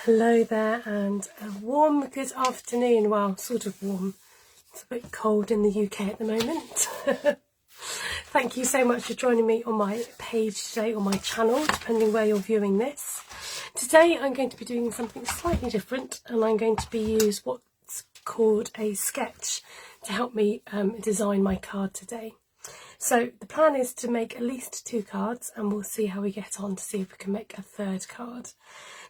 Hello there and a warm good afternoon. Well, sort of warm. It's a bit cold in the UK at the moment. Thank you so much for joining me on my page today, or my channel, depending where you're viewing this. Today I'm going to be doing something slightly different, and I'm going to use what's called a sketch to help me design my card today. So the plan is to make at least 2 cards, and we'll see how we get on to see if we can make a 3rd card.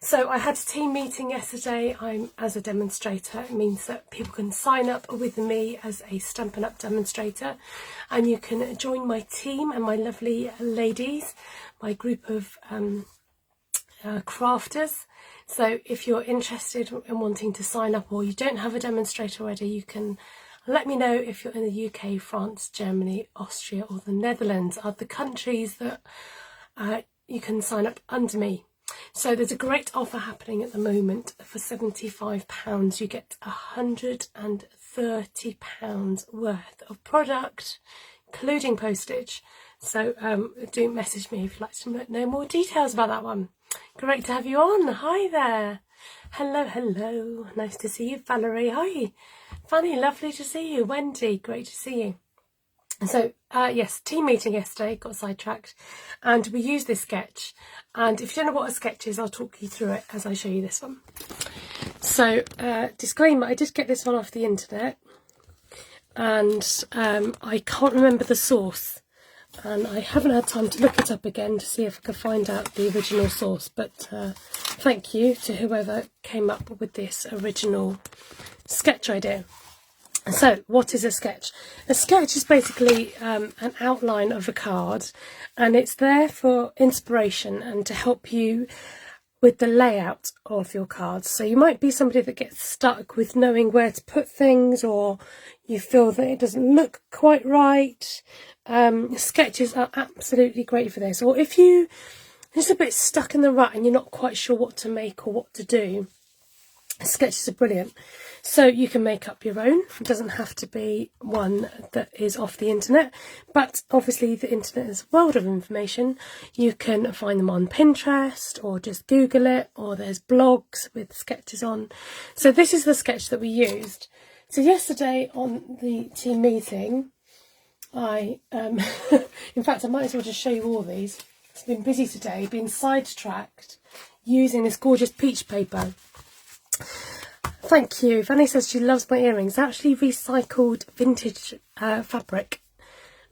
So I had a team meeting yesterday. I'm as a demonstrator. It means that people can sign up with me as a Stampin Up demonstrator, and you can join my team and my lovely ladies, my group of crafters. So if you're interested in wanting to sign up, or you don't have a demonstrator already, you can let me know. If you're in the UK, France, Germany, Austria or the Netherlands are the countries that you can sign up under me. So there's a great offer happening at the moment. For £75 you get £130 worth of product, including postage. So do message me if you'd like to know more details about that one. Great to have you on. Hi there. Hello. Nice to see you. Valerie. Hi. Fanny, lovely to see you. Wendy, great to see you. So yes, team meeting yesterday, got sidetracked, and we used this sketch. And if you don't know what a sketch is, I'll talk you through it as I show you this one. So disclaimer, I did get this one off the internet, and I can't remember the source, and I haven't had time to look it up again to see if I could find out the original source. But thank you to whoever came up with this original sketch idea. So what is a sketch? A sketch is basically an outline of a card, and it's there for inspiration and to help you with the layout of your cards. So you might be somebody that gets stuck with knowing where to put things, or you feel that it doesn't look quite right. Sketches are absolutely great for this. Or if you're just a bit stuck in the rut and you're not quite sure what to make or what to do, sketches are brilliant. So you can make up your own. It doesn't have to be one that is off the internet, but obviously the internet is a world of information. You can find them on Pinterest, or just Google it, or there's blogs with sketches on. So this is the sketch that we used. So yesterday on the team meeting, I in fact I might as well just show you all these. It's been busy today, been sidetracked using this gorgeous peach paper. Thank you. Fanny says she loves my earrings. Actually recycled vintage fabric,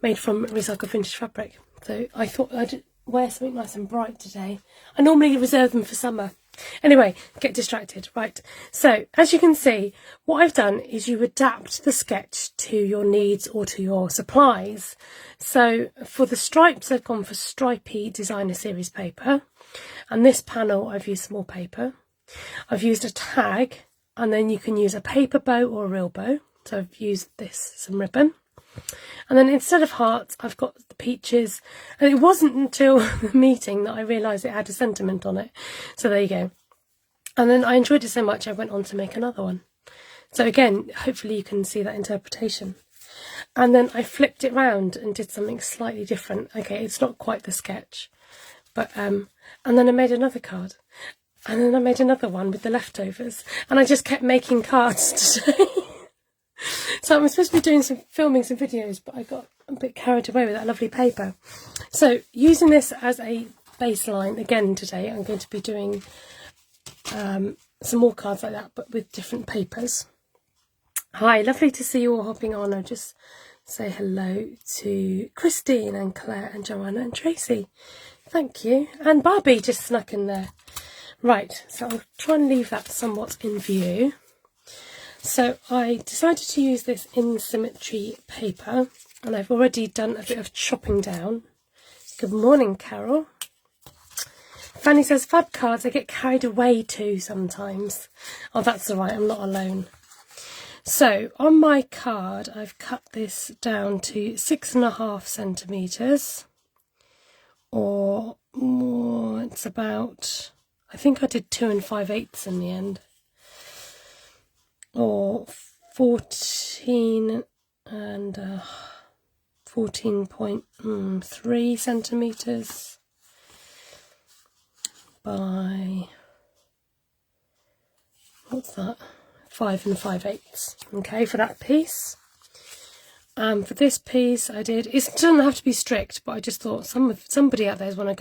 made from recycled vintage fabric. So I thought I'd wear something nice and bright today. I normally reserve them for summer. Anyway, get distracted. Right. So as you can see, what I've done is you adapt the sketch to your needs or to your supplies. So for the stripes, I've gone for stripy designer series paper. And this panel, I've used small paper. I've used a tag, and then you can use a paper bow or a real bow. So I've used some ribbon. And then instead of hearts, I've got the peaches. And it wasn't until the meeting that I realised it had a sentiment on it. So there you go. And then I enjoyed it so much, I went on to make another one. So again, hopefully you can see that interpretation. And then I flipped it round and did something slightly different. Okay, it's not quite the sketch. But and then I made another card. And then I made another one with the leftovers, and I just kept making cards today. So I'm supposed to be filming some videos, but I got a bit carried away with that lovely paper. So using this as a baseline again today, I'm going to be doing some more cards like that, but with different papers. Hi, lovely to see you all hopping on. I'll just say hello to Christine and Claire and Joanna and Tracy. Thank you. And Barbie just snuck in there. Right, so I'll try and leave that somewhat in view. So I decided to use this in symmetry paper, and I've already done a bit of chopping down. Good morning, Carol. Fanny says, fab cards, I get carried away too sometimes. Oh, that's all right, I'm not alone. So on my card, I've cut this down to 6.5 centimetres, or more, it's about, I think I did 2 5/8 in the end, or 14.3 centimetres by what's that, 5 5/8, okay, for that piece. For this piece I did, it doesn't have to be strict, but I just thought somebody out there is going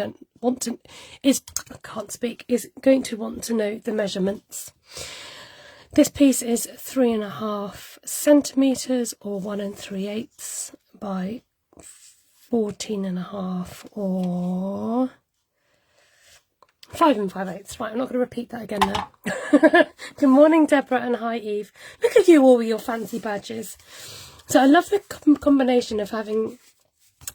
to want to know the measurements. This piece is 3.5 centimetres or 1 3/8 by 14.5 or 5 5/8. Right, I'm not going to repeat that again now. Good morning, Deborah, and hi, Eve. Look at you all with your fancy badges. So I love the combination of having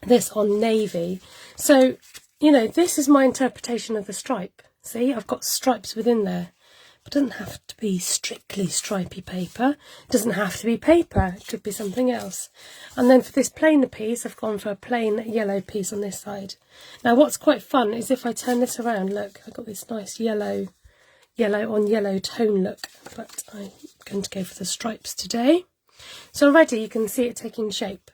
this on navy. So, you know, this is my interpretation of the stripe. See, I've got stripes within there. It doesn't have to be strictly stripy paper. It doesn't have to be paper. It could be something else. And then for this plainer piece, I've gone for a plain yellow piece on this side. Now, what's quite fun is if I turn this around, look, I've got this nice yellow on yellow tone look. But I'm going to go for the stripes today. So already you can see it taking shape.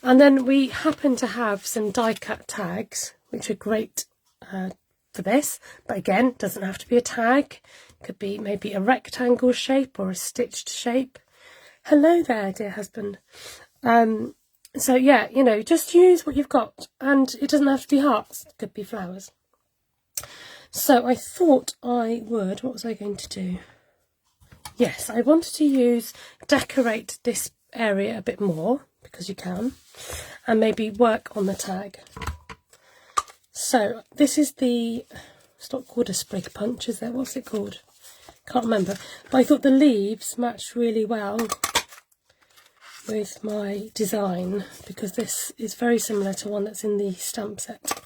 And then we happen to have some die cut tags, which are great for this. But again, doesn't have to be a tag. Could be maybe a rectangle shape or a stitched shape. Hello there, dear husband. So yeah, you know, just use what you've got. And it doesn't have to be hearts. It could be flowers. So I thought I would, what was I going to do? Yes, I wanted to decorate this area a bit more, because you can, and maybe work on the tag. So this is it's not called a sprig punch, is there? What's it called? Can't remember. But I thought the leaves matched really well with my design, because this is very similar to one that's in the stamp set.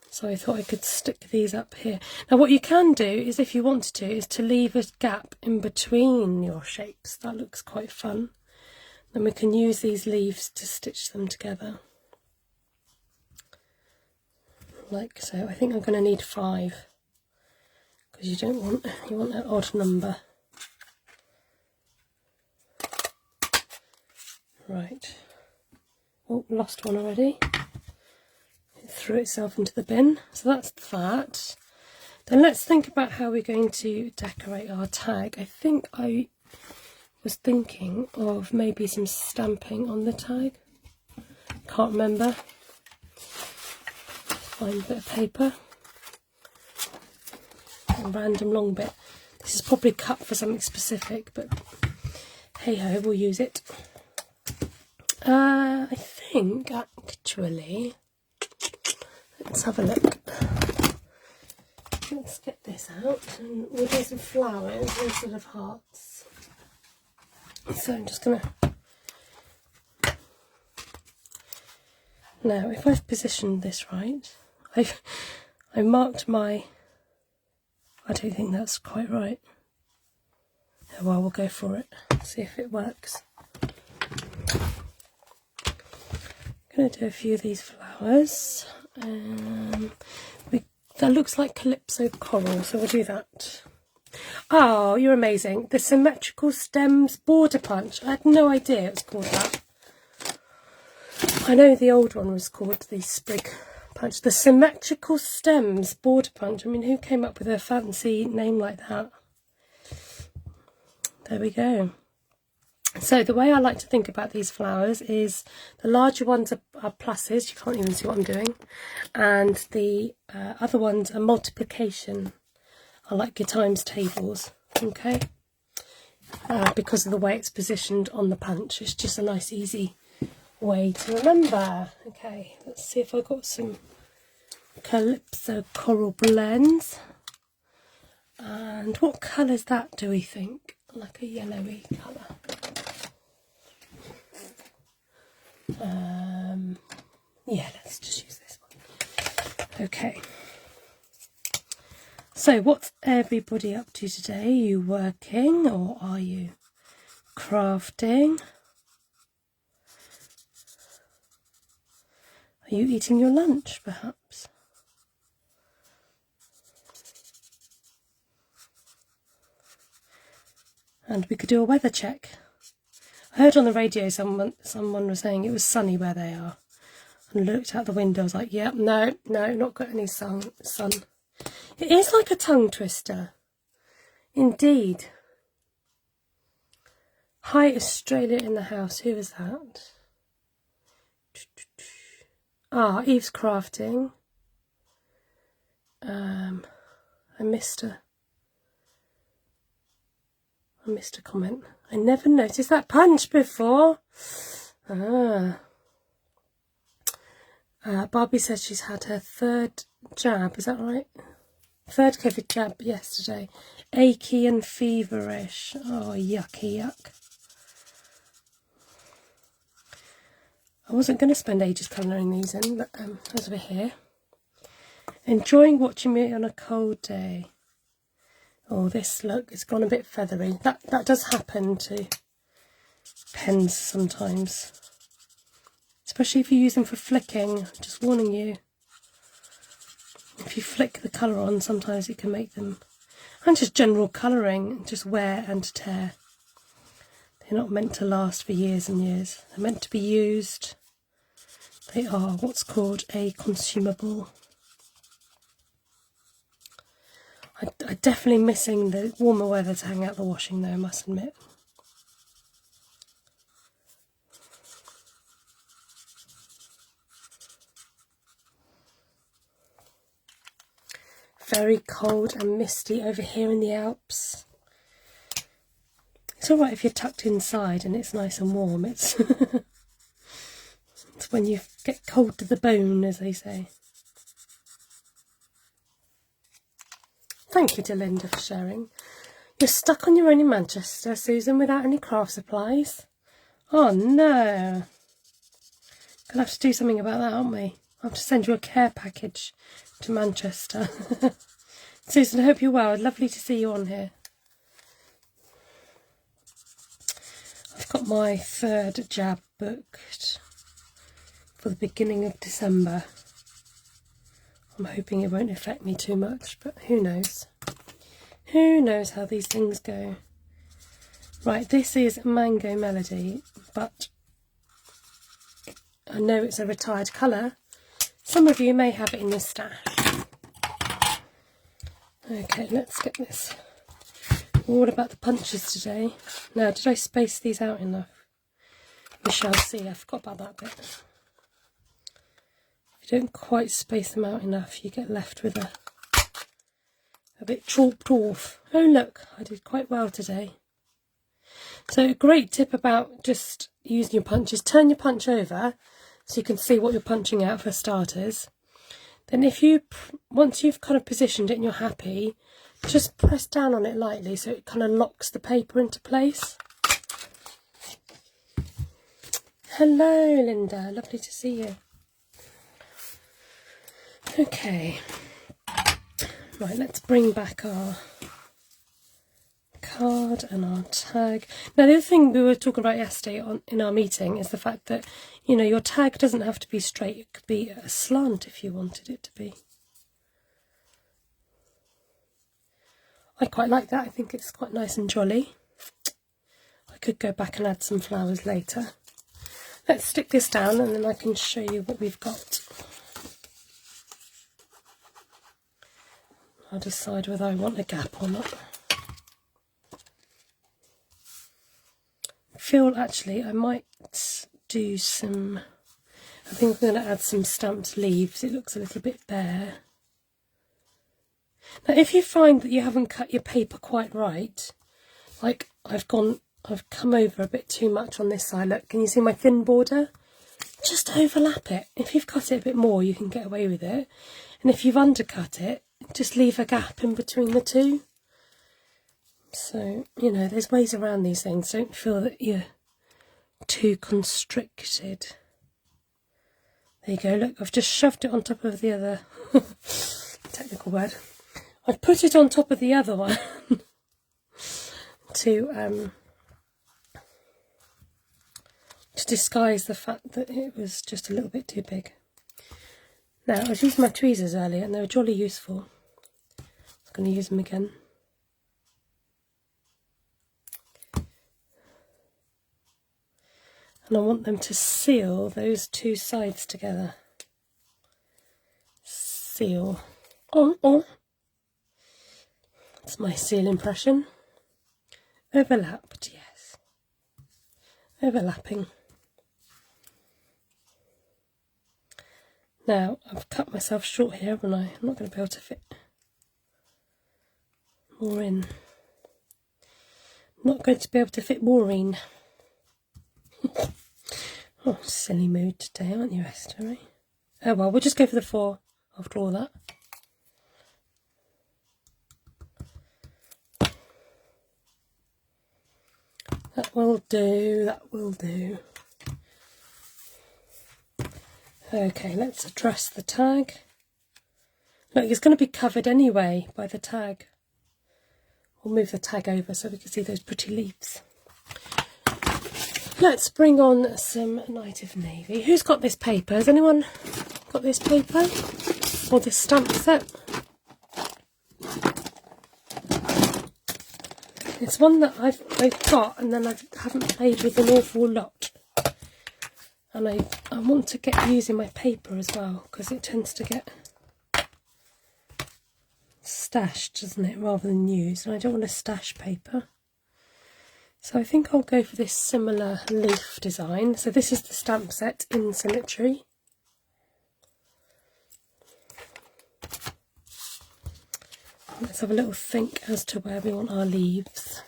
So I thought I could stick these up here. Now what you can do is, if you wanted to, is to leave a gap in between your shapes. That looks quite fun. Then we can use these leaves to stitch them together. Like so. I think I'm going to need 5. Because you want an odd number. Right. Oh, lost one already. Threw itself into the bin, so that's that. Then let's think about how we're going to decorate our tag. I think I was thinking of maybe some stamping on the tag. Can't remember. Find a bit of paper. A random long bit. This is probably cut for something specific, but hey ho, we'll use it. I think actually, let's have a look. Let's get this out and we'll do some flowers instead of hearts. So I'm just going to... Now, if I've positioned this right, I marked my... I don't think that's quite right. Oh, well, we'll go for it. See if it works. I'm going to do a few of these flowers. That looks like Calypso Coral, so we'll do that. Oh, you're amazing. The Symmetrical Stems Border Punch. I had no idea it was called that. I know the old one was called the Sprig Punch. The Symmetrical Stems Border Punch. I mean, who came up with a fancy name like that? There we go. So the way I like to think about these flowers is the larger ones are pluses, you can't even see what I'm doing, and the other ones are multiplication. I like your times tables, okay, because of the way it's positioned on the punch. It's just a nice easy way to remember. Okay, let's see if I've got some Calypso Coral blends. And what colour's that, do we think? Like a yellowy colour. Yeah, let's just use this one. Okay. So what's everybody up to today? Are you working or are you crafting? Are you eating your lunch perhaps? And we could do a weather check. I heard on the radio someone was saying it was sunny where they are. And looked out the window, I was like, yep, no, not got any sun. It is like a tongue twister. Indeed. Hi, Australia in the house. Who is that? Ah, Eve's crafting. I missed a comment. I never noticed that punch before. Barbie says she's had her third jab. Is that right? Third COVID jab yesterday. Achy and feverish. Oh, yucky yuck. I wasn't going to spend ages colouring these in, but as we're here. Enjoying watching me on a cold day. Oh, this look, it's gone a bit feathery. That does happen to pens sometimes. Especially if you use them for flicking, just warning you. If you flick the colour on, sometimes it can make them, and just general colouring, just wear and tear. They're not meant to last for years and years. They're meant to be used. They are what's called a consumable. I'm definitely missing the warmer weather to hang out the washing though, I must admit. Very cold and misty over here in the Alps. It's alright if you're tucked inside and it's nice and warm. It's, it's when you get cold to the bone, as they say. Thank you to Linda for sharing. You're stuck on your own in Manchester, Susan, without any craft supplies? Oh no. Gonna have to do something about that, aren't we? I'll have to send you a care package to Manchester. Susan, I hope you're well. Lovely to see you on here. I've got my third jab booked for the beginning of December. I'm hoping it won't affect me too much, but who knows? Who knows how these things go? Right, this is Mango Melody, but I know it's a retired colour. Some of you may have it in your stash. Okay, let's get this. All about the punches today. Now, did I space these out enough? We shall see. I forgot about that bit. If you don't quite space them out enough, you get left with a bit chalked off. Oh look, I did quite well today. So a great tip about just using your punches, turn your punch over so you can see what you're punching out for starters. Then if you, once you've kind of positioned it and you're happy, just press down on it lightly so it kind of locks the paper into place. Hello Linda, lovely to see you. Okay, right, let's bring back our card and our tag. Now the other thing we were talking about yesterday in our meeting is the fact that, you know, your tag doesn't have to be straight, it could be a slant if you wanted it to be. I quite like that, I think it's quite nice and jolly. I could go back and add some flowers later. Let's stick this down and then I can show you what we've got. I'll decide whether I want a gap or not. I feel actually I might do some, I think I'm going to add some stamped leaves. It looks a little bit bare. Now if you find that you haven't cut your paper quite right, like I've come over a bit too much on this side, look, can you see my thin border? Just overlap it. If you've cut it a bit more, you can get away with it. And if you've undercut it, just leave a gap in between the two. So, you know, there's ways around these things. Don't feel that you're too constricted. There you go, look, I've just shoved it on top of the other, technical word. I've put it on top of the other one to disguise the fact that it was just a little bit too big. Now, I was using my tweezers earlier and they were jolly useful. I'm going to use them again. And I want them to seal those two sides together. Seal. Oh, That's my seal impression. Overlapped, yes. Overlapping. Now, I've cut myself short here, haven't I? I'm not going to be able to fit more in. I'm not going to be able to fit more in. Oh, silly mood today, aren't you, Esther? Oh well, we'll just go for the 4 after all that. That will do, that will do. Okay, let's address the tag. Look, it's going to be covered anyway by the tag. We'll move the tag over so we can see those pretty leaves. Let's bring on some Night of Navy. Who's got this paper? Has anyone got this paper? Or this stamp set? It's one that I've got and then I haven't played with an awful lot. And I want to get using my paper as well, because it tends to get stashed, doesn't it, rather than used. And I don't want to stash paper. So I think I'll go for this similar leaf design. So this is the stamp set in Symmetry. Let's have a little think as to where we want our leaves.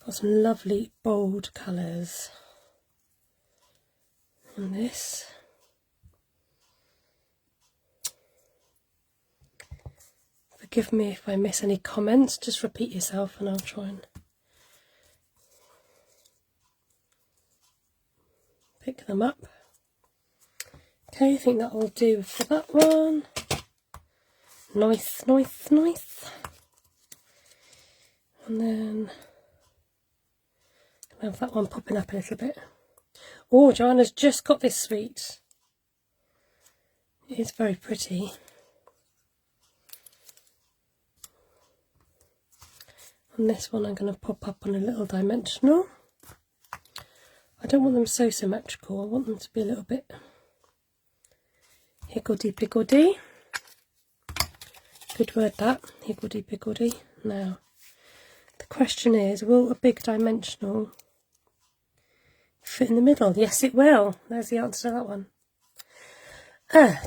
Got some lovely bold colours on this. Forgive me if I miss any comments, just repeat yourself and I'll try and pick them up. Okay, I think that will do for that one. Nice, nice, nice. And then I'll have that one popping up a little bit. Oh, Joanna's just got this sweet. It is very pretty. On this one I'm going to pop up on a little dimensional. I don't want them so symmetrical, I want them to be a little bit higgledy-piggledy. Good word that, higgledy-piggledy. Now, the question is, will a big dimensional fit in the middle? Yes, it will. There's the answer to that one.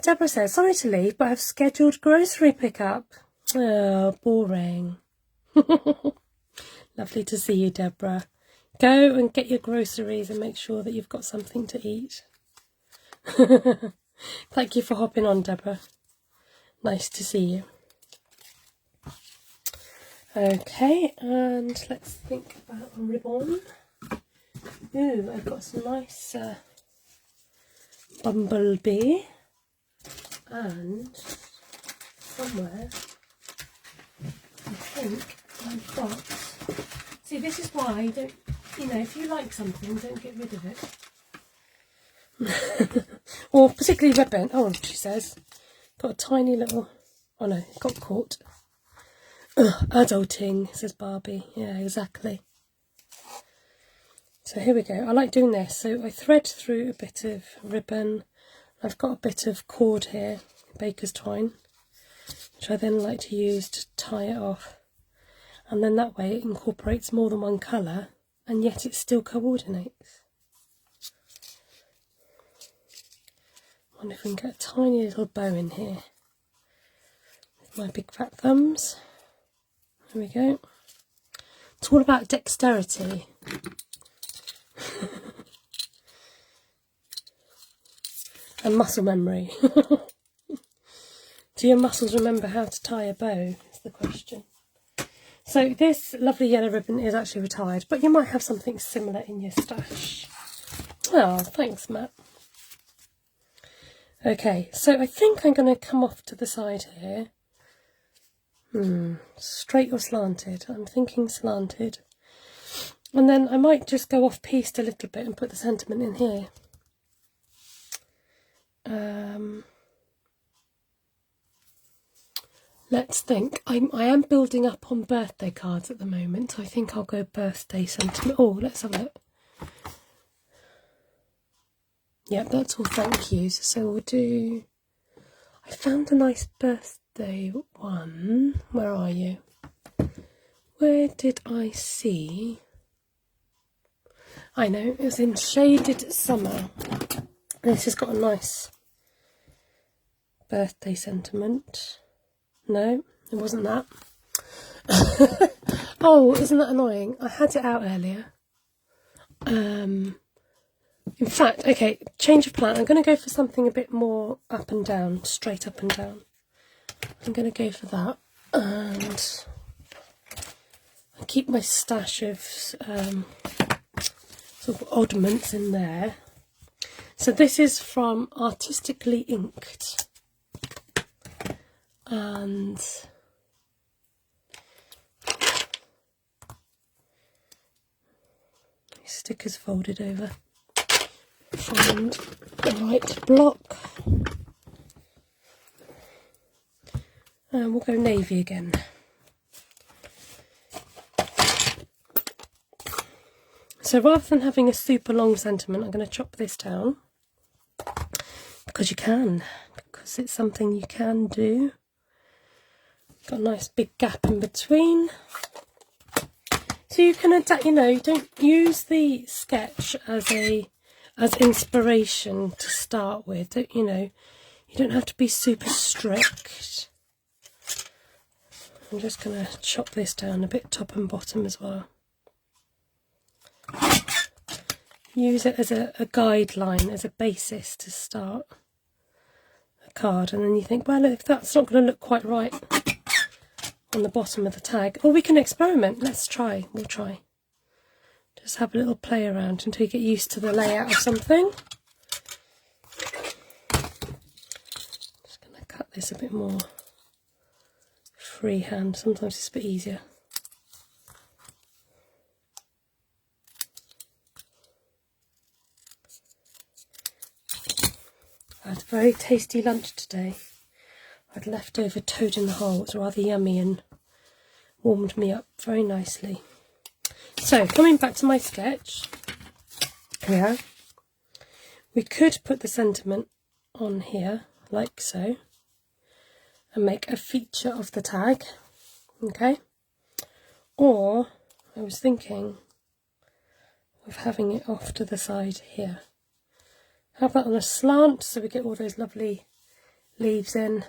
Deborah says, sorry to leave, but I've scheduled grocery pickup. Oh, boring. Lovely to see you, Deborah. Go and get your groceries and make sure that you've got something to eat. Thank you for hopping on, Deborah. Nice to see you. Okay, and let's think about a ribbon. Ooh, I've got some nice bumblebee, and somewhere I think I've got. See, this is why I don't. You know, if you like something, don't get rid of it. Or particularly ribbon. Oh, she says, got a tiny little. Oh no, it got caught. Ugh, adulting, says Barbie. Yeah, exactly. So here we go. I like doing this. So I thread through a bit of ribbon. I've got a bit of cord here, baker's twine, which I then like to use to tie it off. And then that way it incorporates more than one colour, and yet it still coordinates. I wonder if we can get a tiny little bow in here with my big fat thumbs. There we go. It's all about dexterity. And muscle memory. Do your muscles remember how to tie a bow, is the question. So this lovely yellow ribbon is actually retired, but you might have something similar in your stash. Oh, thanks, Matt. Okay, so I think I'm going to come off to the side here. Straight or slanted? I'm thinking slanted. And then I might just go off-piste a little bit and put the sentiment in here. Let's think. I am building up on birthday cards at the moment, so I think I'll go birthday sentiment. Oh, let's have a look. Yep, that's all thank yous. So we'll do... I found a nice birthday one. Where are you? Where did I see... I know, it was in Shaded Summer. This has got a nice birthday sentiment. No, it wasn't that. Oh, isn't that annoying? I had it out earlier. In fact, okay, change of plan. I'm going to go for something a bit more up and down, straight up and down. I'm going to go for that. And I keep my stash of sort of oddments in there. So this is from Artistically Inked. And stickers folded over. Find the right block. And we'll go navy again. So rather than having a super long sentiment, I'm going to chop this down. Because you can. Because it's something you can do. Got a nice big gap in between. So you can adapt, you know, don't use the sketch as inspiration to start with. Don't, you know, you don't have to be super strict. I'm just going to chop this down a bit top and bottom as well. Use it as a guideline, as a basis to start a card, and then you think, well, if that's not going to look quite right on the bottom of the tag, or we can experiment. Let's try. We'll try. Just have a little play around until you get used to the layout of something. Just going to cut this a bit more freehand. Sometimes it's a bit easier. I had a very tasty lunch today. I'd leftover toad in the hole. It was rather yummy and warmed me up very nicely. So, coming back to my sketch, here, we could put the sentiment on here, like so, and make a feature of the tag, okay? Or, I was thinking of having it off to the side here. Have that on a slant so we get all those lovely leaves in.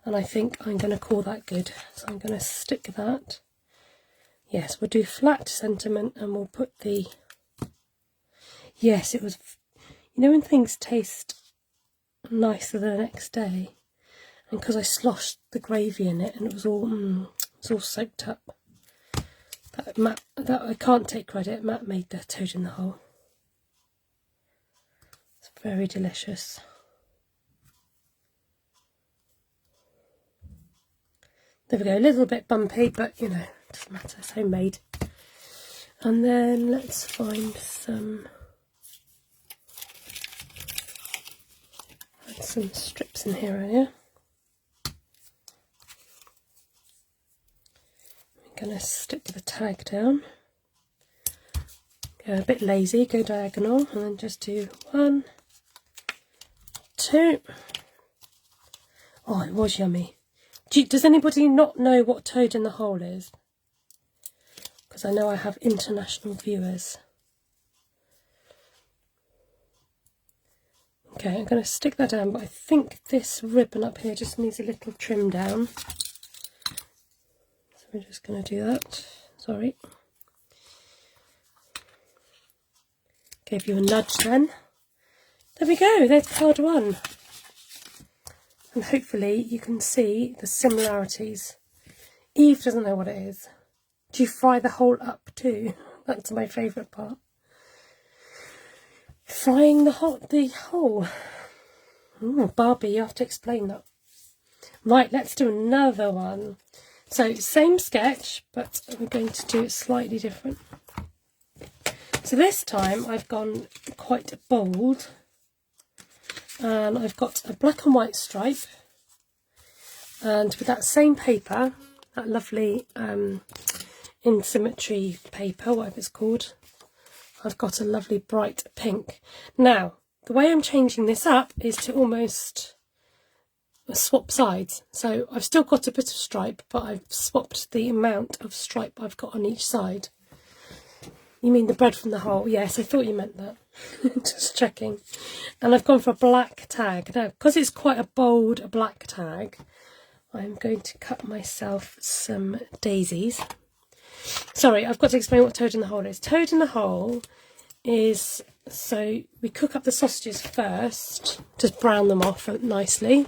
And I think I'm going to call that good. So I'm going to stick that. Yes, we'll do flat sentiment and we'll put the... Yes, it was... You know when things taste nicer the next day? And because I sloshed the gravy in it and it was all soaked up. That I can't take credit. Matt made the toad in the hole. It's very delicious. There we go, a little bit bumpy, but you know, it doesn't matter, it's homemade. And then let's find some strips in here earlier. I'm going to stick the tag down. Go a bit lazy, go diagonal, and then just do 1, 2. Oh, it was yummy. Does anybody not know what toad in the hole is? Because I know I have international viewers. Okay, I'm going to stick that down, but I think this ribbon up here just needs a little trim down. So we're just going to do that. Sorry. Gave you a nudge then. There we go, there's card 1. And hopefully you can see the similarities. Eve doesn't know what it is. Do you fry the hole up too? That's my favourite part. Frying the hole. Ooh, Barbie, you have to explain that. Right, let's do another one. So, same sketch, but we're going to do it slightly different. So this time I've gone quite bold. And I've got a black and white stripe, and with that same paper, that lovely in symmetry paper, whatever it's called, I've got a lovely bright pink. Now the way I'm changing this up is to almost swap sides. So I've still got a bit of stripe, but I've swapped the amount of stripe I've got on each side. You mean the bread from the hole? Yes, I thought you meant that. Just checking. And I've gone for a black tag. Now, because it's quite a bold black tag, I'm going to cut myself some daisies. Sorry, I've got to explain what toad in the hole is. Toad in the hole is, so we cook up the sausages first, just brown them off nicely,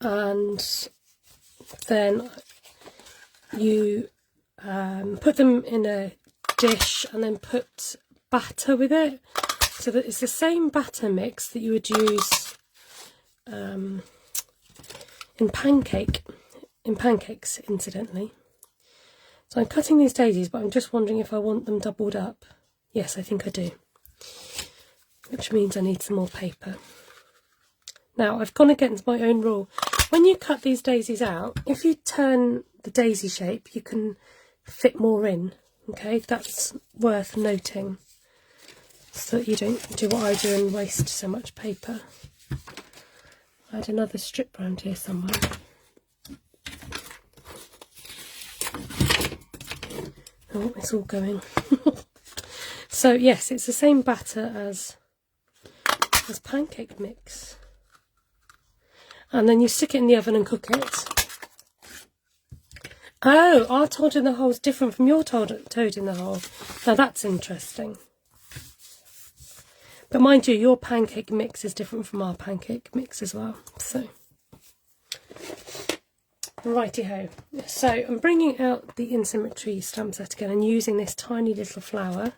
and then you put them in a dish and then put batter with it, so that it's the same batter mix that you would use in pancakes, incidentally. So I'm cutting these daisies, but I'm just wondering if I want them doubled up. Yes, I think I do, which means I need some more paper. Now, I've gone against my own rule. When you cut these daisies out, if you turn the daisy shape, you can fit more in, okay? That's worth noting, so that you don't do what I do and waste so much paper. I had another strip around here somewhere. Oh, it's all going. So yes, it's the same batter as pancake mix. And then you stick it in the oven and cook it. Oh, our toad in the hole is different from your toad in the hole. Now that's interesting. But mind you, your pancake mix is different from our pancake mix as well. So, righty-ho. So I'm bringing out the In Symmetry stamp set again and using this tiny little flower.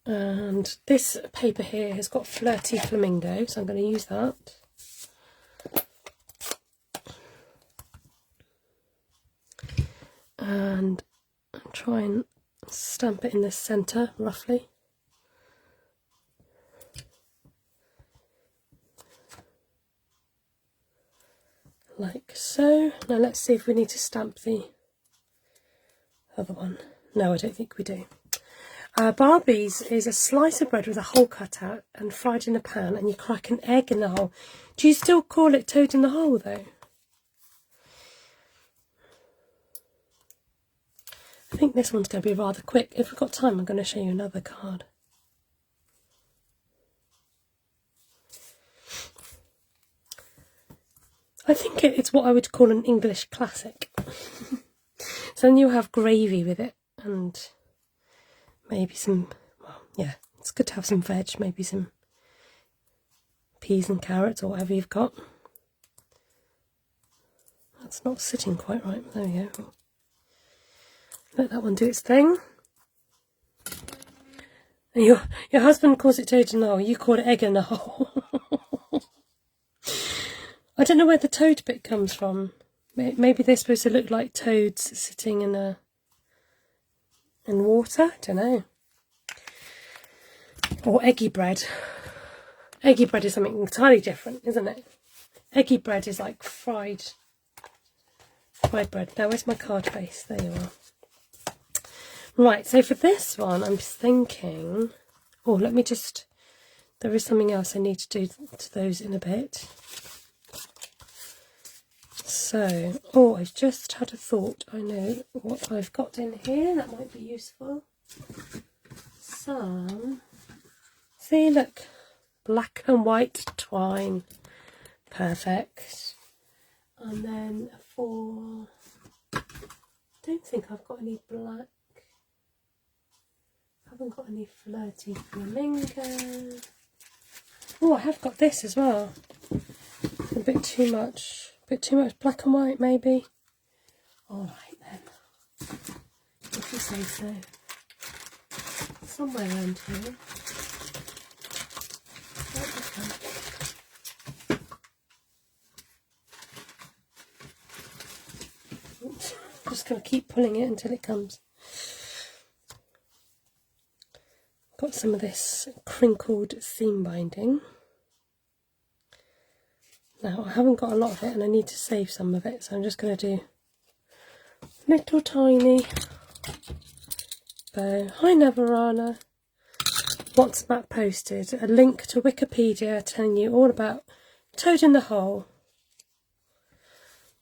And this paper here has got Flirty Flamingo, so I'm going to use that. And try and stamp it in the centre, roughly. Like so. Now let's see if we need to stamp the other one. No, I don't think we do. Barbie's is a slice of bread with a hole cut out and fried in a pan, and you crack an egg in the hole. Do you still call it toad in the hole though? I think this one's going to be rather quick. If we've got time, I'm going to show you another card. I think it's what I would call an English classic. So then you'll have gravy with it and maybe some, well, yeah, it's good to have some veg, maybe some peas and carrots or whatever you've got. That's not sitting quite right. There we go. Let that one do its thing. And your husband calls it toad in the hole, you call it egg in the hole. I don't know where the toad bit comes from. Maybe they're supposed to look like toads sitting in water. I don't know. Or eggy bread. Eggy bread is something entirely different, isn't it? Eggy bread is like fried bread. Now where's my card base? There you are. Right, so for this one I'm thinking, oh, let me just, there is something else I need to do to those in a bit. So, oh, I've just had a thought. I know what I've got in here that might be useful. Some, see, look, black and white twine. Perfect. And then for, I don't think I've got any black. Haven't got any Flirty Flamingo. Oh, I have got this as well. A bit too much black and white, maybe. All right then, if you say so. Somewhere around here. Oops. Just gonna keep pulling it until it comes. Got some of this crinkled seam binding. Now I haven't got a lot of it and I need to save some of it, so I'm just going to do little tiny Bow. Hi Navarana. What's Matt posted? A link to Wikipedia telling you all about Toad in the Hole.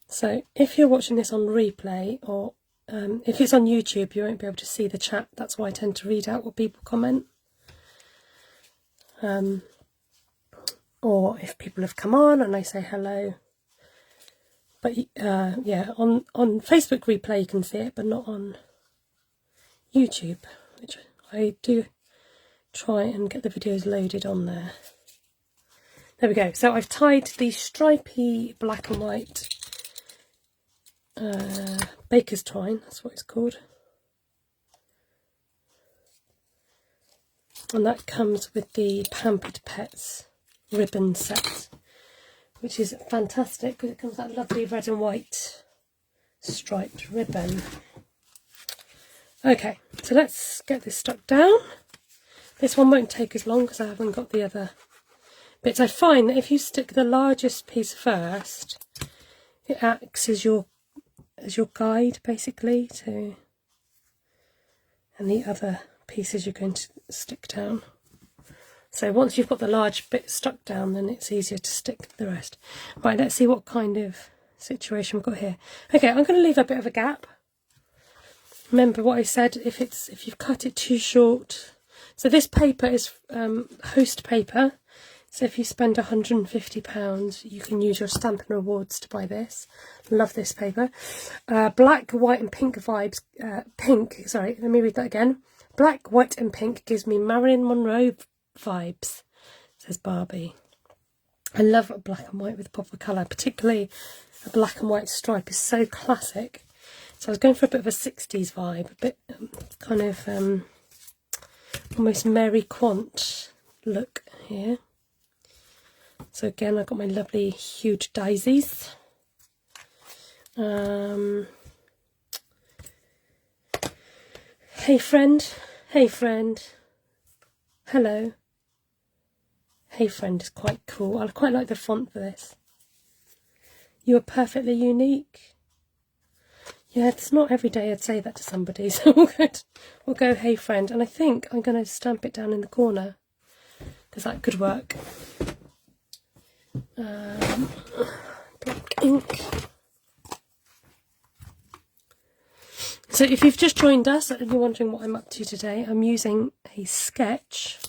So if you're watching this on replay, or if it's on YouTube, you won't be able to see the chat. That's why I tend to read out what people comment. Or if people have come on and I say hello. But yeah, on Facebook replay you can see it, but not on YouTube, which I do try and get the videos loaded on there. There we go. So I've tied the stripy black and white baker's twine, that's what it's called. And that comes with the Pampered Pets ribbon set, which is fantastic because it comes with that lovely red and white striped ribbon. Okay, so let's get this stuck down. This one won't take as long because I haven't got the other bits. I find that if you stick the largest piece first, it acts as your guide basically to, and the other pieces you're going to stick down. So once you've got the large bit stuck down, then it's easier to stick the rest. Right, let's see what kind of situation we've got here. Okay, I'm going to leave a bit of a gap. Remember what I said, if you've cut it too short. So this paper is host paper. So if you spend £150, you can use your Stampin' Rewards to buy this. Love this paper. Black, white and pink vibes. Sorry, let me read that again. Black, white and pink gives me Marilyn Monroe vibes, says Barbie. I love black and white with pop of colour, particularly a black and white stripe is so classic. So I was going for a bit of a 60s vibe, a bit kind of almost Mary Quant look here. So again, I've got my lovely huge daisies. Hey friend, hey friend, hello. Hey friend is quite cool. I quite like the font for this. You are perfectly unique. Yeah, it's not every day I'd say that to somebody, so we'll go hey friend, and I think I'm going to stamp it down in the corner because that could work. Black ink. So if you've just joined us and you're wondering what I'm up to today, I'm using a sketch,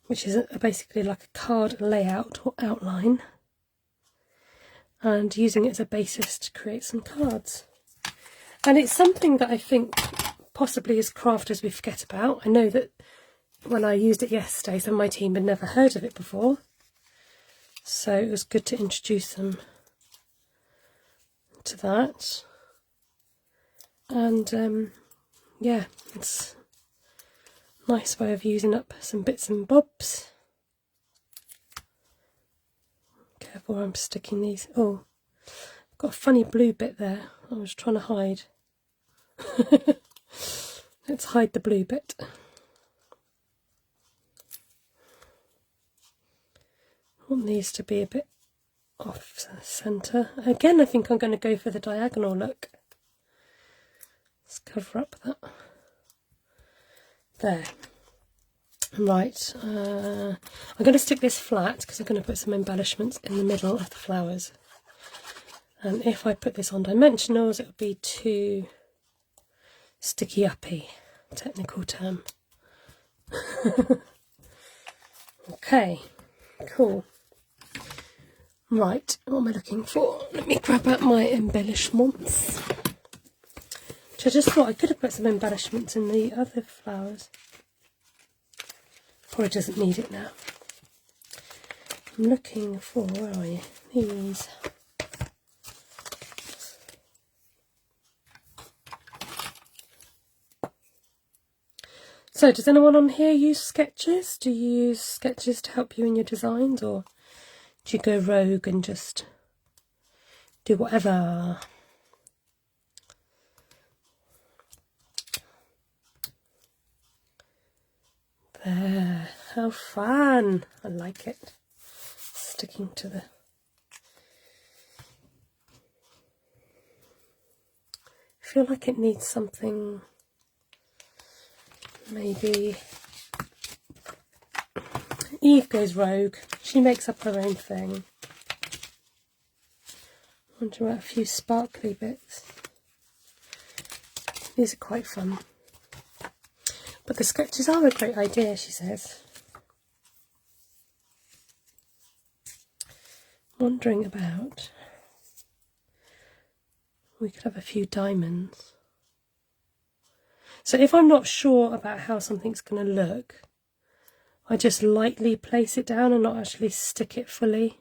which is basically like a card layout or outline, and using it as a basis to create some cards. And it's something that I think possibly as crafters we forget about. I know that when I used it yesterday, some of my team had never heard of it before, so it was good to introduce them to that. And yeah, it's a nice way of using up some bits and bobs. Careful where I'm sticking these. Oh, I've got a funny blue bit there I was trying to hide. Let's hide the blue bit. I want these to be a bit off centre. Again, I think I'm going to go for the diagonal look. Let's cover up that. There. Right, I'm going to stick this flat because I'm going to put some embellishments in the middle of the flowers. And if I put this on dimensionals, it would be too sticky-uppy, technical term. Okay, cool. Right, what am I looking for? Let me grab out my embellishments. Which I just thought I could have put some embellishments in the other flowers. Probably doesn't need it now. I'm looking for, where are you? These. So does anyone on here use sketches? Do you use sketches to help you in your designs, or do you go rogue and just do whatever? There, how fun! I like it. Sticking to the feel like it needs something, maybe. Eve goes rogue. She makes up her own thing. I wonder about a few sparkly bits. These are quite fun. But the sketches are a great idea, she says. Wondering about, we could have a few diamonds. So if I'm not sure about how something's going to look, I just lightly place it down and not actually stick it fully,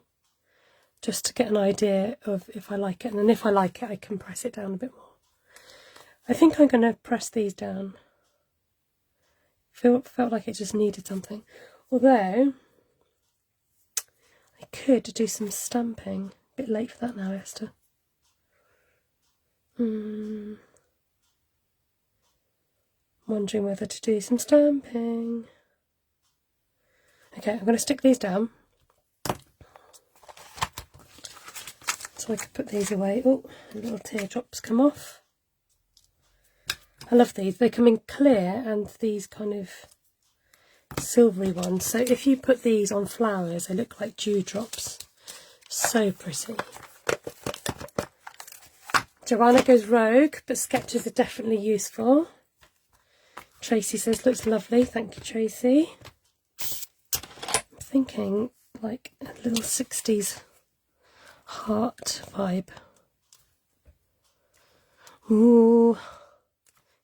just to get an idea of if I like it. And then if I like it, I can press it down a bit more. I think I'm going to press these down. Felt like it just needed something. Although, I could do some stamping. A bit late for that now, Esther. Wondering whether to do some stamping. Okay, I'm going to stick these down. So I can put these away. Oh, little teardrops come off. I love these. They come in clear and these kind of silvery ones. So if you put these on flowers, they look like dewdrops. So pretty. Joanna goes rogue, but sketches are definitely useful. Tracy says, looks lovely. Thank you, Tracy. I'm thinking like a little 60s heart vibe. Ooh.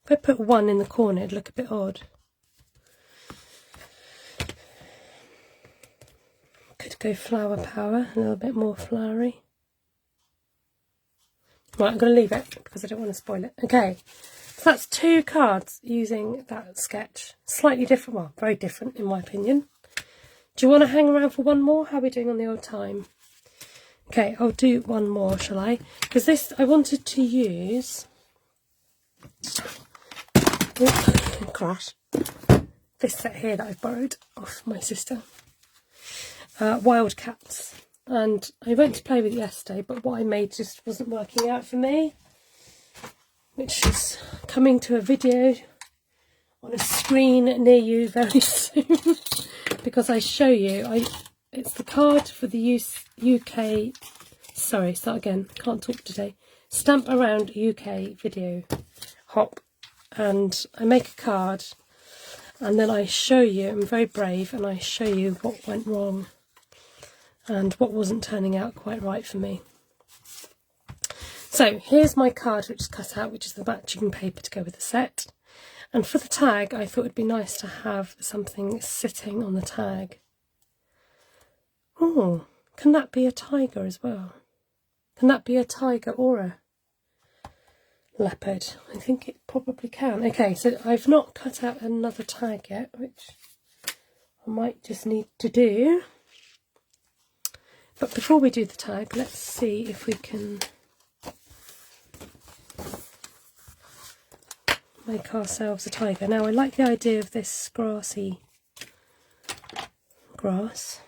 If I put one in the corner, it'd look a bit odd. Could go flower power, a little bit more flowery. Right, I'm going to leave it because I don't want to spoil it. Okay, so that's 2 cards using that sketch. Slightly different, well, very different in my opinion. Do you want to hang around for one more? How are we doing on the old time? Okay, I'll do one more, shall I? Because this, I wanted to use... Oh, crash. This set here that I've borrowed off my sister. Wildcats. And I went to play with it yesterday, but what I made just wasn't working out for me. Which is coming to a video on a screen near you very soon. Because I show you, it's the card for the UK, sorry, start again, can't talk today. Stamp Around UK video hop. And I make a card and then I show you, I'm very brave, and I show you what went wrong and what wasn't turning out quite right for me. So here's my card which is cut out, which is the matching paper to go with the set. And for the tag, I thought it'd be nice to have something sitting on the tag. Oh, can that be a tiger as well? Can that be a tiger or a leopard? I think it probably can. Okay, so I've not cut out another tag yet, which I might just need to do. But before we do the tag, let's see if we can make ourselves a tiger. Now, I like the idea of this grassy grass.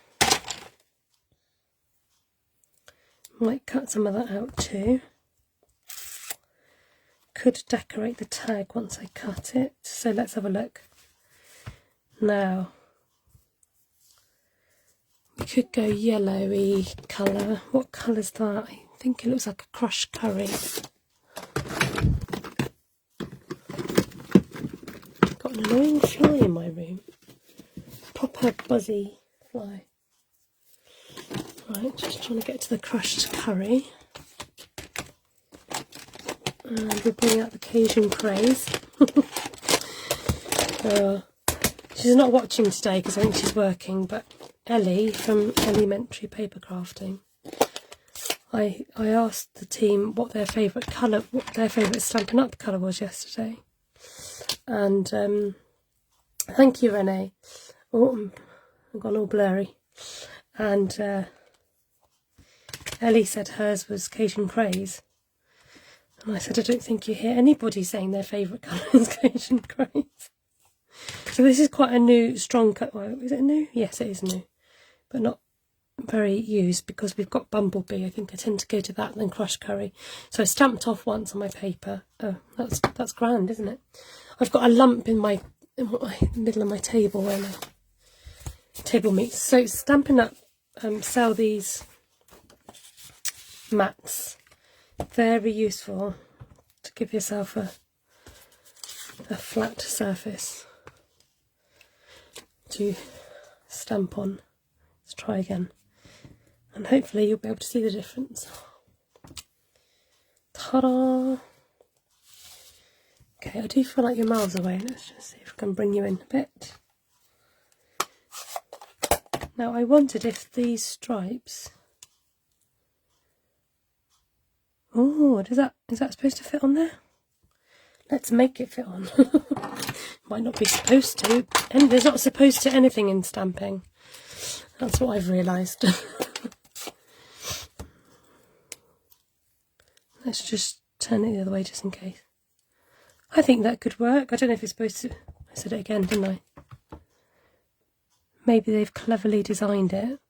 Might cut some of that out too. Could decorate the tag once I cut it. So let's have a look. Now, we could go yellowy colour. What colour's that? I think it looks like a crushed curry. Got an annoying fly in my room. Proper buzzy fly. Right, just trying to get to the crushed curry. And we'll bring out the Cajun craze. She's not watching today because I think she's working, but Ellie from Elementary Paper Crafting, I asked the team what their favourite colour, what their favourite Stampin' Up colour was yesterday. And thank you, Renee. Oh, I've gone all blurry. And Ellie said hers was Cajun Craze. And I said, I don't think you hear anybody saying their favourite colour is Cajun Craze. So this is quite a new, strong cut. Well, is it new? Yes, it is new. But not very used because we've got Bumblebee. I think I tend to go to that than Crush Curry. So I stamped off once on my paper. Oh, that's grand, isn't it? I've got a lump in my middle of my table where my table meets. So Stampin' Up sell these mats. Very useful to give yourself a flat surface to stamp on. Let's try again. And hopefully you'll be able to see the difference. Ta-da! Okay, I do feel like you're miles away. Let's just see if I can bring you in a bit. Now I wondered if these stripes... Oh, is that supposed to fit on there? Let's make it fit on. Might not be supposed to. And there's not supposed to anything in stamping. That's what I've realised. Let's just turn it the other way just in case. I think that could work. I don't know if it's supposed to... I said it again, didn't I? Maybe they've cleverly designed it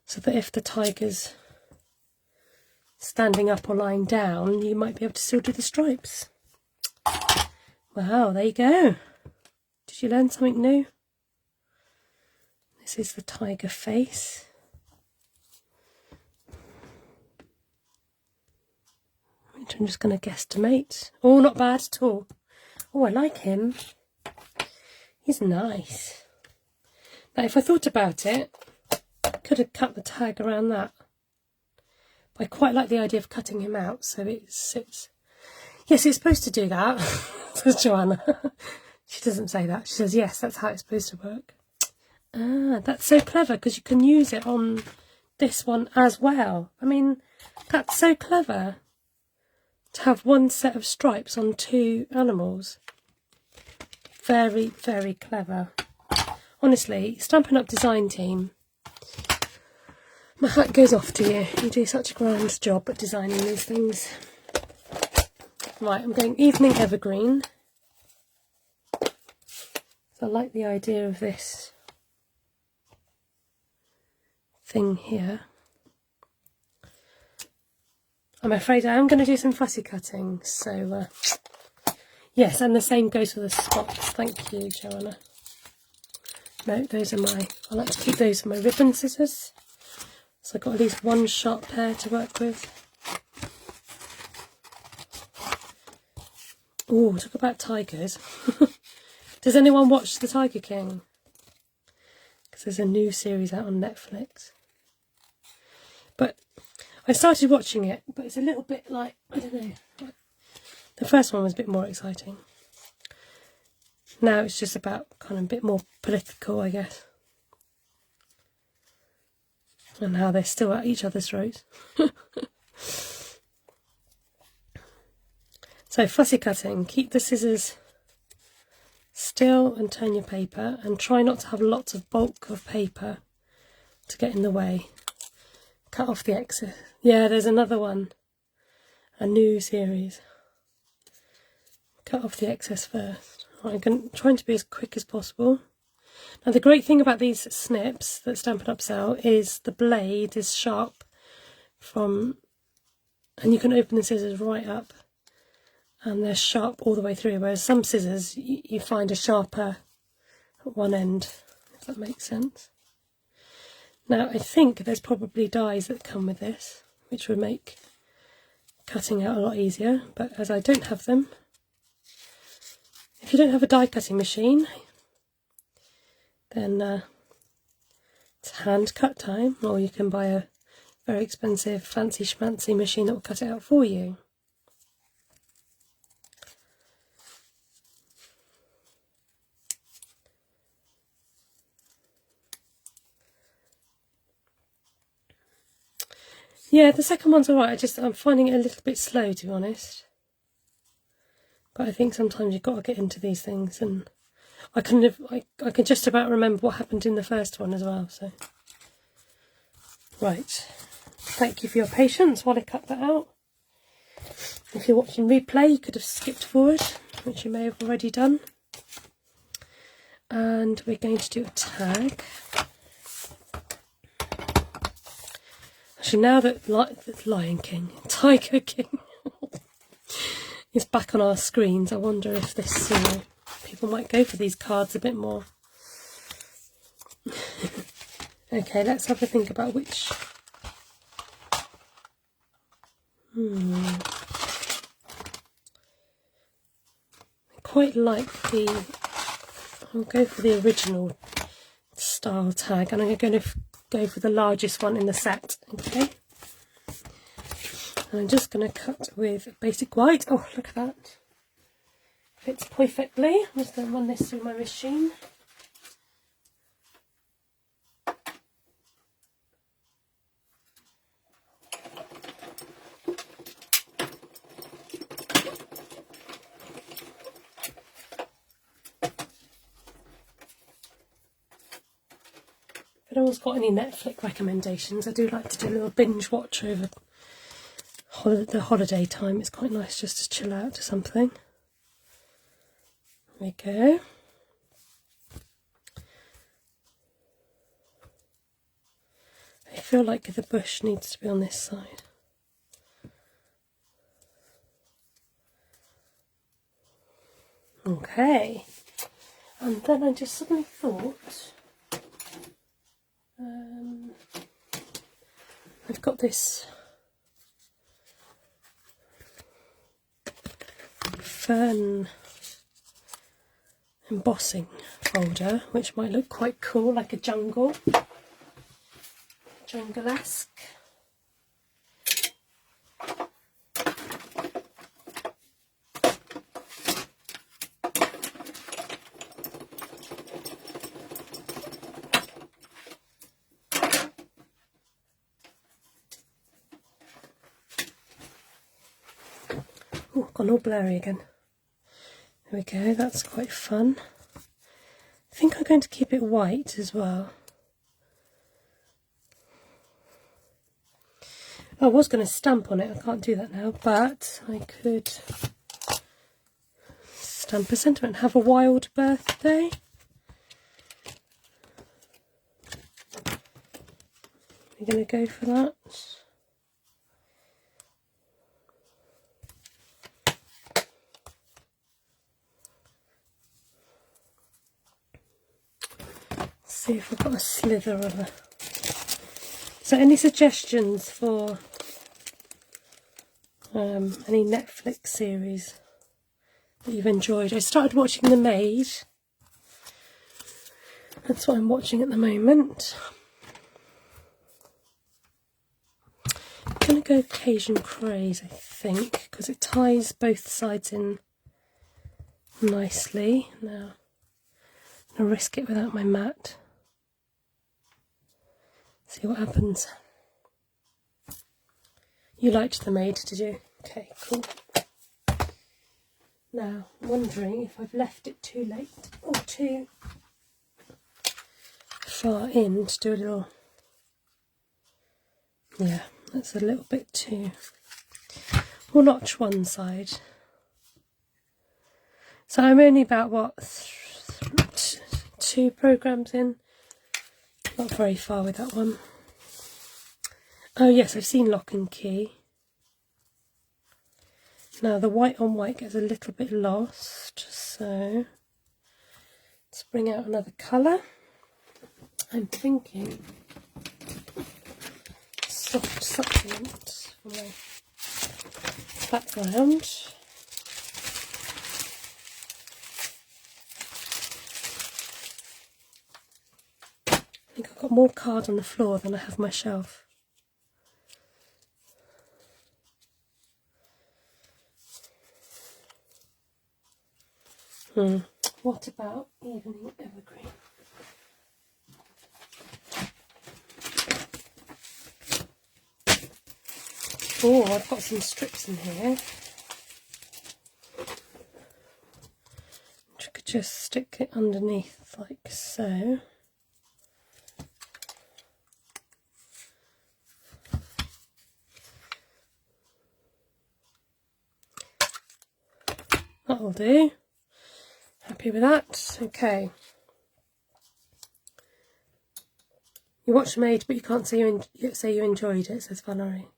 so that if the tiger's standing up or lying down, you might be able to still do the stripes. Wow, there you go. Did you learn something new? This is the tiger face. Which I'm just going to guesstimate. Oh, not bad at all. Oh, I like him. He's nice. Now, if I thought about it, I could have cut the tag around that. But I quite like the idea of cutting him out so it sits. Yes, it's supposed to do that, says Joanna. She doesn't say that. She says, yes, that's how it's supposed to work. Ah, that's so clever because you can use it on this one as well. I mean, that's so clever to have one set of stripes on two animals. Very, very clever. Honestly, Stampin' Up design team, my hat goes off to you. You do such a grand job at designing these things. Right, I'm going Evening Evergreen. So I like the idea of this thing here. I'm afraid I am going to do some fussy cutting, so yes, and the same goes for the spots. Thank you, Joanna. No, those are I like to keep those for my ribbon scissors. So I've got at least one sharp pair to work with. Oh, talk about tigers. Does anyone watch The Tiger King? Because there's a new series out on Netflix. But I started watching it, but it's a little bit like, I don't know. The first one was a bit more exciting. Now it's just about kind of a bit more political, I guess. And how they're still at each other's throats. So fussy cutting, keep the scissors still and turn your paper and try not to have lots of bulk of paper to get in the way. Cut off the excess. Yeah, there's another one, a new series. Cut off the excess first. I'm trying to be as quick as possible. Now the great thing about these snips that Stampin' Up sell is the blade is sharp and you can open the scissors right up and they're sharp all the way through, whereas some scissors you find are sharper at one end, if that makes sense. Now I think there's probably dies that come with this, which would make cutting out a lot easier, but as I don't have them, if you don't have a die cutting machine, then it's hand cut time, or you can buy a very expensive fancy schmancy machine that will cut it out for you. Yeah, the second one's alright, I'm finding it a little bit slow, to be honest. But I think sometimes you've got to get into these things, and I can just about remember what happened in the first one as well, so. Right. Thank you for your patience while I cut that out. If you're watching replay, you could have skipped forward, which you may have already done. And we're going to do a tag. Actually, now that Lion King, Tiger King is back on our screens, I wonder if this, people might go for these cards a bit more. Okay, let's have a think about which. I quite like I'll go for the original style tag, and I'm going to go for the largest one in the set. Okay, and I'm just going to cut with basic white. Oh, look at that, fits perfectly. I'm just going to run this through my machine. If anyone's got any Netflix recommendations, I do like to do a little binge watch over the holiday time. It's quite nice just to chill out to something. There we go. I feel like the bush needs to be on this side. Okay. And then I just suddenly thought, I've got this fern embossing folder, which might look quite cool, like a jungle-esque. Oh, gone all blurry again. There we go, that's quite fun. I think I'm going to keep it white as well. I was going to stamp on it, I can't do that now, but I could stamp a sentiment. Have a wild birthday. We're going to go for that. See if I've got a slither of a. So any suggestions for any Netflix series that you've enjoyed? I started watching The Maid. That's what I'm watching at the moment. I'm going to go Cajun Craze, I think, because it ties both sides in nicely. Now, I'm going to risk it without my mat. See what happens. You liked The Maid, did you? Okay, cool. Now, I'm wondering if I've left it too late or too far in to do a little. Yeah, that's a little bit too. We'll notch one side. So I'm only about, what, 2 programs in? Not very far with that one. Oh yes, I've seen Lock and Key. Now the white on white gets a little bit lost, so let's bring out another colour. I'm thinking soft succulent for my background. I think I've got more cards on the floor than I have my shelf. What about Evening Evergreen? Oh, I've got some strips in here. I could just stick it underneath like so. That'll do. Happy with that? Okay. You watched Made, but you can't say you enjoyed it, says Valerie.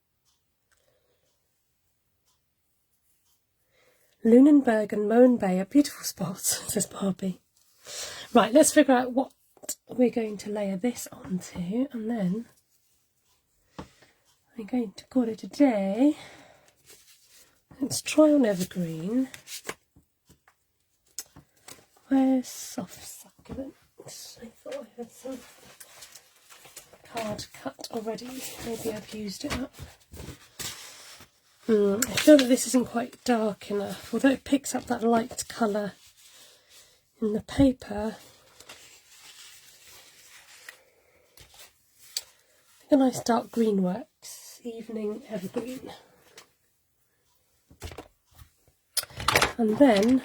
Lunenburg and Moen Bay are beautiful spots, says Barbie. Right, let's figure out what we're going to layer this onto, and then I'm going to call it a day. Let's try on Evergreen. Where's Soft Succulents? I thought I had some card cut already. Maybe I've used it up. I feel that this isn't quite dark enough, although it picks up that light colour in the paper. I think a nice dark green works. Evening Evergreen. And then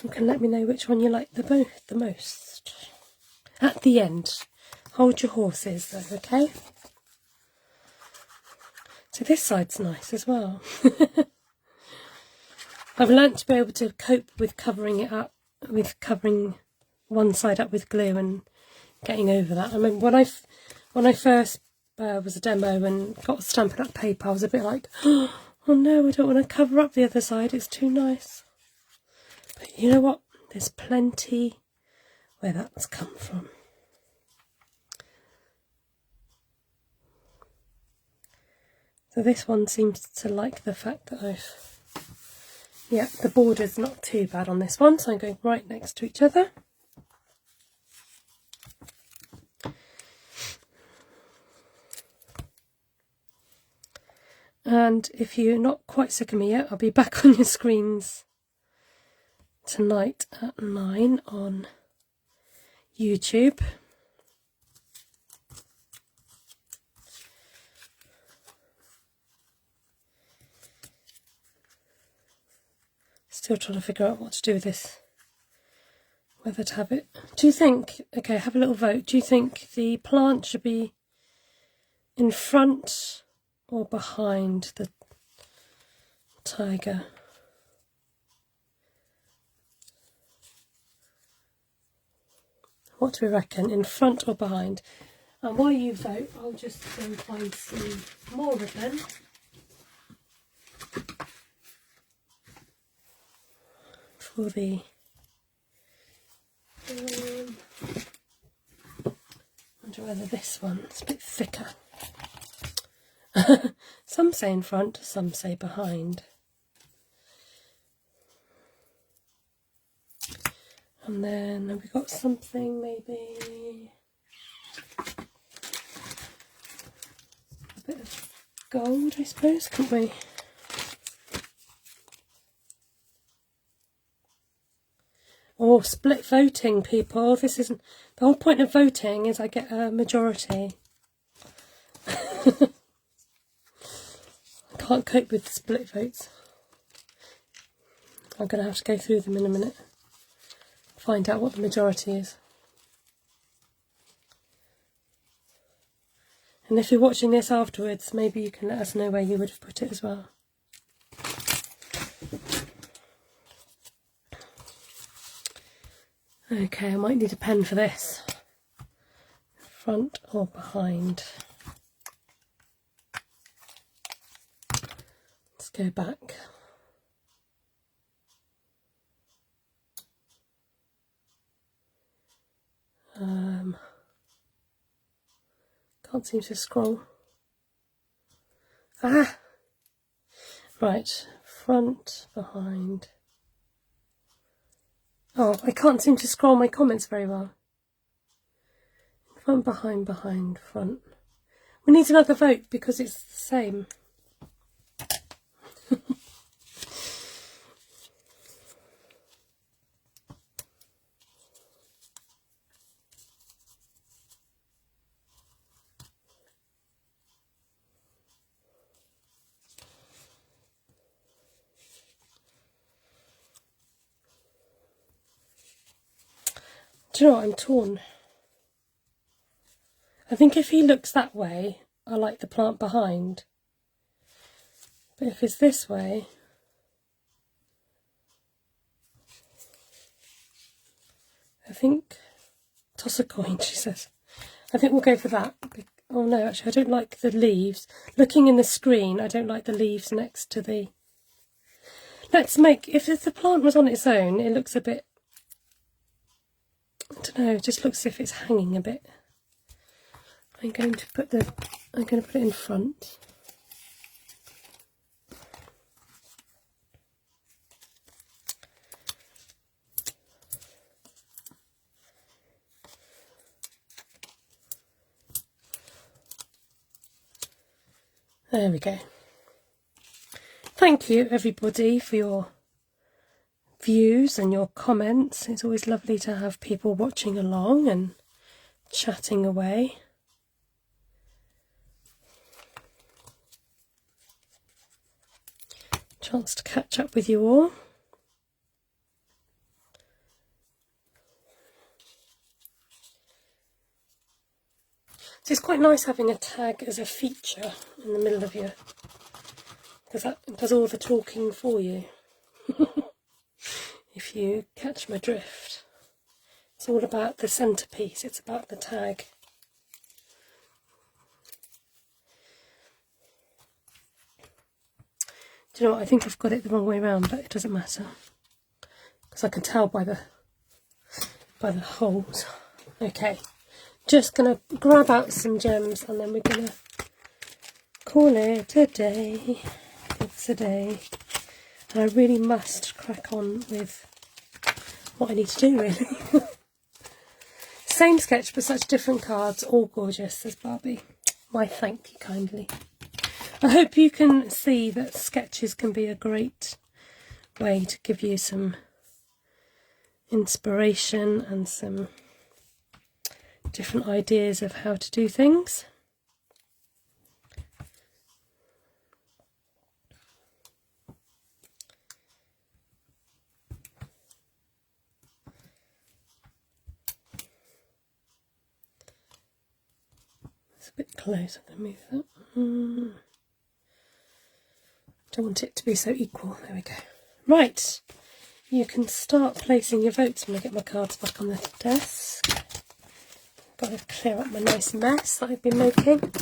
you can let me know which one you like the most. At the end. Hold your horses though, okay? So this side's nice as well. I've learnt to be able to cope with covering it up, with covering one side up with glue and getting over that. I remember when I first was a demo and got Stampin Up paper, I was a bit like, oh no, I don't want to cover up the other side, it's too nice. But you know what? There's plenty where that's come from. So this one seems to like the fact that the border's not too bad on this one, so I'm going right next to each other. And if you're not quite sick of me yet, I'll be back on your screens tonight at 9 on YouTube. Still trying to figure out what to do with this. Whether to have it. Do you think, okay, have a little vote. Do you think the plant should be in front or behind the tiger? What do we reckon? In front or behind? And while you vote, I'll just go and find some more ribbon. For the I wonder whether this one's a bit thicker. Some say in front, some say behind. And then have we got something maybe a bit of gold, I suppose, can't we? Oh, split voting, people. This isn't the whole point of voting. Is I get a majority. I can't cope with split votes. I'm going to have to go through them in a minute. Find out what the majority is. And if you're watching this afterwards, maybe you can let us know where you would have put it as well. Okay, I might need a pen for this. Front or behind? Let's go back. Can't seem to scroll. Ah! Right, front, behind. Oh, I can't seem to scroll my comments very well. Front, behind, behind, front. We need another vote because it's the same. Do you know what? I'm torn. I think if he looks that way, I like the plant behind. But if it's this way, I think... Toss a coin, she says. I think we'll go for that. Oh no, actually I don't like the leaves. Looking in the screen, I don't like the leaves next to the... Let's make, if the plant was on its own, it looks a bit, I don't know, it just looks as if it's hanging a bit. I'm going to put it in front. There we go. Thank you everybody for your views and your comments. It's always lovely to have people watching along and chatting away. Chance to catch up with you all. So it's quite nice having a tag as a feature in the middle of your, because that does all the talking for you. If you catch my drift. It's all about the centrepiece, it's about the tag. Do you know what, I think I've got it the wrong way around, but it doesn't matter. Because I can tell by the holes. Okay. Just going to grab out some gems and then we're going to call it a day. It's a day. And I really must crack on with what I need to do, really. Same sketch but such different cards, all gorgeous, says Barbie. Why, thank you kindly. I hope you can see that sketches can be a great way to give you some inspiration and some different ideas of how to do things. It's a bit close, I'm going to move that. Don't want it to be so equal. There we go. Right, you can start placing your votes. I'm going to get my cards back on the desk. Got to clear up my nice mess that I've been making.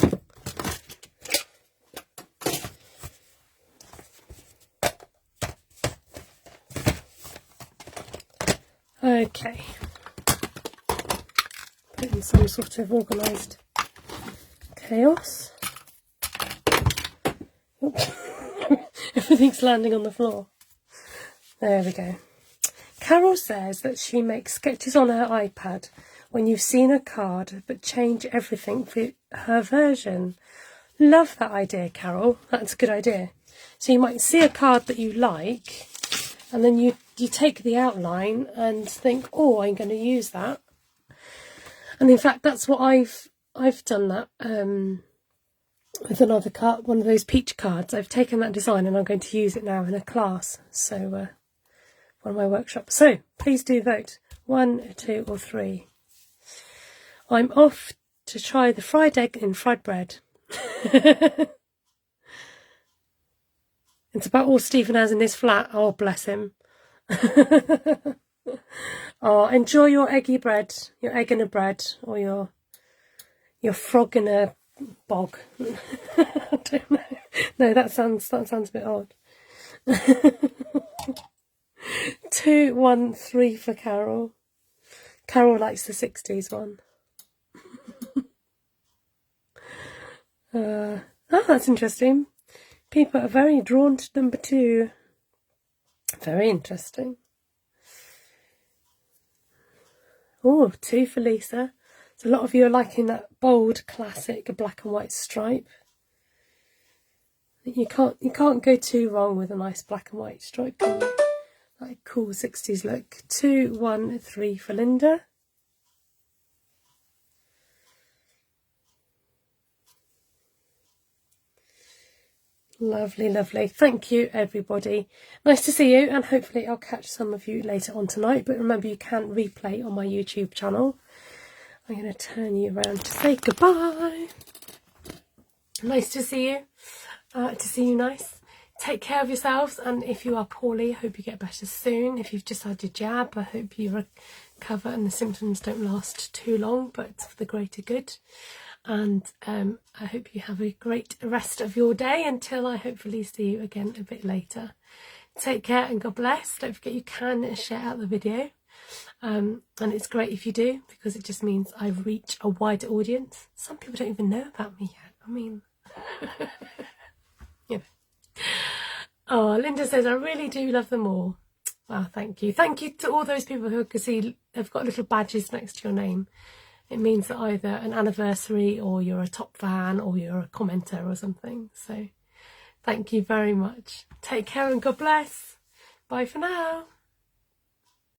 Okay. Put in some sort of organised chaos. Everything's landing on the floor. There we go. Carol says that she makes sketches on her iPad when you've seen a card, but change everything for her version. Love that idea, Carol. That's a good idea. So you might see a card that you like, and then you take the outline and think, oh, I'm going to use that. And in fact, that's what I've done that with another card, one of those peach cards. I've taken that design and I'm going to use it now in a class. So one of my workshops. So please do vote 1, 2 or 3. I'm off to try the fried egg in fried bread. It's about all Stephen has in his flat. Oh, bless him. Oh, enjoy your eggy bread, your egg in a bread, or your frog in a bog. I don't know. No, that sounds a bit odd. 2, 1, 3 for Carol. Carol likes the 60s one. Oh, that's interesting. People are very drawn to number 2. Very interesting. Oh, 2 for Lisa. So a lot of you are liking that bold classic black and white stripe. You can't go too wrong with a nice black and white stripe, can you? That cool 60s look. 2, 1, 3 for Linda. Lovely, lovely. Thank you, everybody. Nice to see you, and hopefully I'll catch some of you later on tonight. But remember, you can replay on my YouTube channel. I'm going to turn you around to say goodbye. Nice to see you. To see you nice. Take care of yourselves, and if you are poorly, I hope you get better soon. If you've just had your jab, I hope you recover and the symptoms don't last too long, but it's for the greater good. And I hope you have a great rest of your day until I hopefully see you again a bit later. Take care and God bless. Don't forget you can share out the video. And it's great if you do, because it just means I reach a wider audience. Some people don't even know about me yet. I mean, you know. Oh, Linda says, I really do love them all. Wow, thank you. Thank you to all those people who I can see have got little badges next to your name. It means that either an anniversary or you're a top fan or you're a commenter or something. So thank you very much. Take care and God bless. Bye for now.